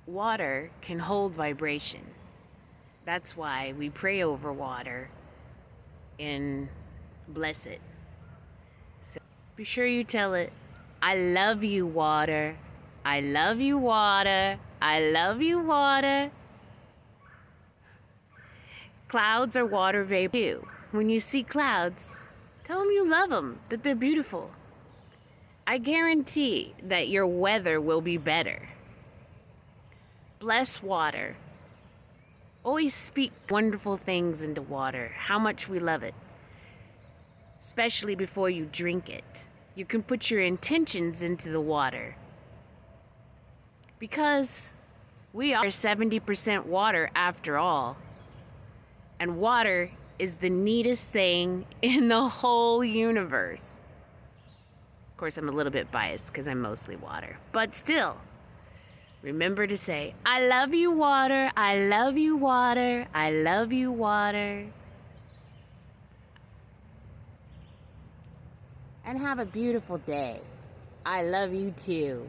water can hold vibration. That's why we pray over water and bless it. So be sure you tell it, I love you, water. I love you, water. I love you, water. Clouds are water vapor too. When you see clouds, tell them you love them, that they're beautiful. I guarantee that your weather will be better. Bless water. Always speak wonderful things into water, how much we love it. Especially before you drink it. You can put your intentions into the water. Because we are 70% water after all. And water is the neatest thing in the whole universe. Of course, I'm a little bit biased because I'm mostly water. But still, remember to say, I love you, water. I love you, water. I love you, water. And have a beautiful day. I love you too.